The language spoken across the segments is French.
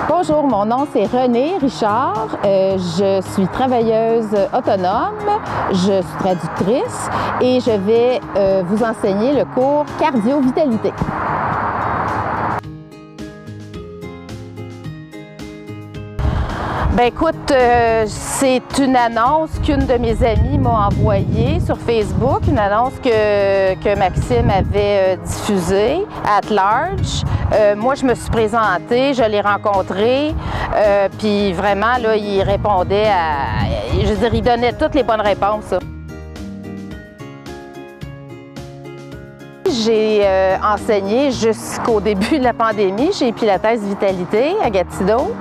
Bonjour, mon nom c'est Renée Richard. Je suis travailleuse autonome, je suis traductrice et je vais vous enseigner le cours cardio-vitalité. Ben écoute, c'est une annonce qu'une de mes amies m'a envoyée sur Facebook, une annonce que Maxime avait diffusée at large. Moi, je me suis présentée, je l'ai rencontré, puis vraiment, là, il répondait je veux dire, il donnait toutes les bonnes réponses. J'ai enseigné jusqu'au début de la pandémie chez Pilates Vitalité à Gatineau.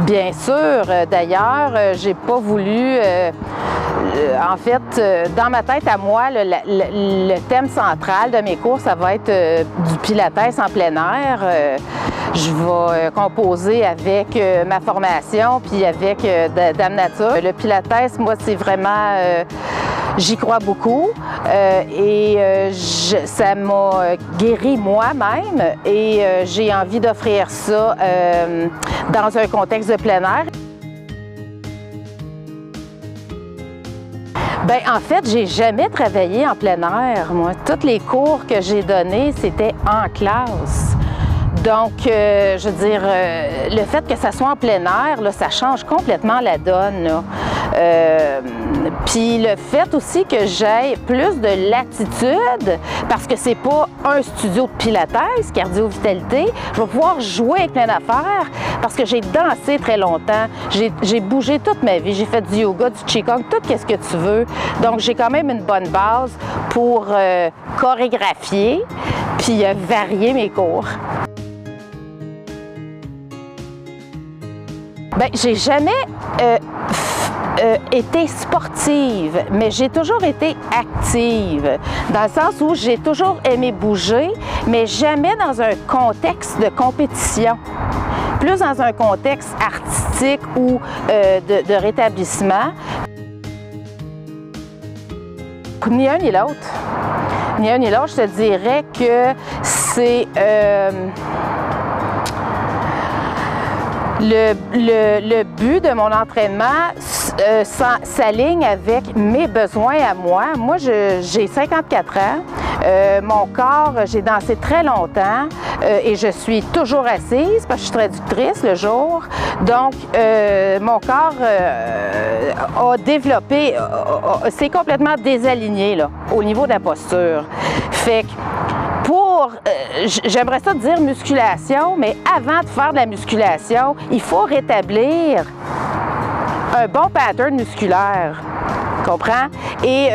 Bien sûr, d'ailleurs, j'ai pas voulu, en fait, dans ma tête à moi, le thème central de mes cours, ça va être du pilates en plein air. Je vais composer avec ma formation puis avec Dame Nature. Le pilates, moi, c'est vraiment, j'y crois beaucoup ça m'a guéri moi-même et j'ai envie d'offrir ça dans un contexte de plein air. Bien, en fait, j'ai jamais travaillé en plein air, moi. Tous les cours que j'ai donnés, c'était en classe. Donc, je veux dire, le fait que ça soit en plein air, là, ça change complètement la donne. Puis le fait aussi que j'aie plus de latitude, parce que c'est pas un studio de pilates, cardio-vitalité, je vais pouvoir jouer avec plein d'affaires, parce que j'ai dansé très longtemps, j'ai bougé toute ma vie, j'ai fait du yoga, du qigong, tout ce que tu veux. Donc, j'ai quand même une bonne base pour chorégraphier, puis varier mes cours. Bien, j'ai jamais été sportive, mais j'ai toujours été active, dans le sens où j'ai toujours aimé bouger, mais jamais dans un contexte de compétition, plus dans un contexte artistique ou de rétablissement. Ni un ni l'autre. Ni un ni l'autre, je te dirais que c'est... Le but de mon entraînement s'aligne avec mes besoins à moi. Moi, j'ai 54 ans. Mon corps, j'ai dansé très longtemps et je suis toujours assise parce que je suis traductrice le jour. Donc, mon corps a développé, c'est complètement désaligné là, au niveau de la posture. Fait que j'aimerais ça dire musculation, mais avant de faire de la musculation, il faut rétablir un bon pattern musculaire. Comprends? Et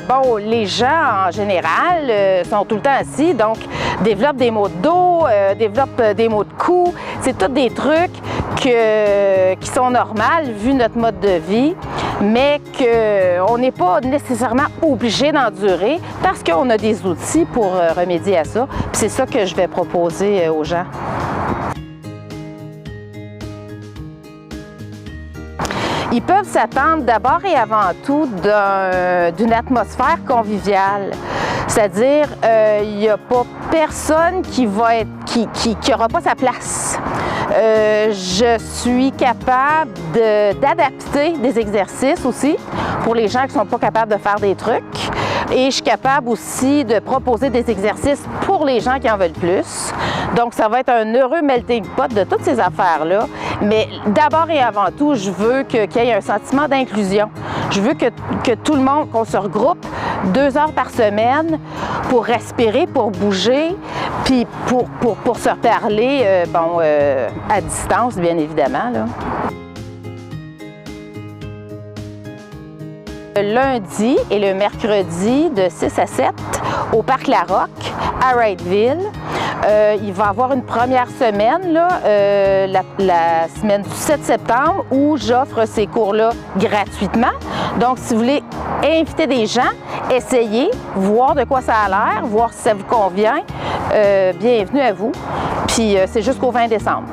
bon, les gens en général sont tout le temps assis, donc développent des maux de dos, développent des maux de cou. C'est tous des trucs qui sont normaux vu notre mode de vie, mais qu'on n'est pas nécessairement obligé d'endurer parce qu'on a des outils pour remédier à ça. Puis c'est ça que je vais proposer aux gens. Ils peuvent s'attendre d'abord et avant tout d'une atmosphère conviviale. C'est-à-dire, il n'y a pas personne qui n'aura pas sa place. Je suis capable d'adapter des exercices aussi pour les gens qui ne sont pas capables de faire des trucs. Et je suis capable aussi de proposer des exercices pour les gens qui en veulent plus. Donc, ça va être un heureux melting pot de toutes ces affaires-là. Mais d'abord et avant tout, je veux qu'il y ait un sentiment d'inclusion. Je veux que tout le monde, qu'on se regroupe 2 heures par semaine pour respirer, pour bouger, puis pour se reparler, à distance, bien évidemment, là. Le lundi et le mercredi de 6 à 7 au Parc Larocque à Wrightville. Il va y avoir une première semaine, là, la semaine du 7 septembre, où j'offre ces cours-là gratuitement. Donc, si vous voulez inviter des gens, essayez, voir de quoi ça a l'air, voir si ça vous convient. Bienvenue à vous. Puis, c'est jusqu'au 20 décembre.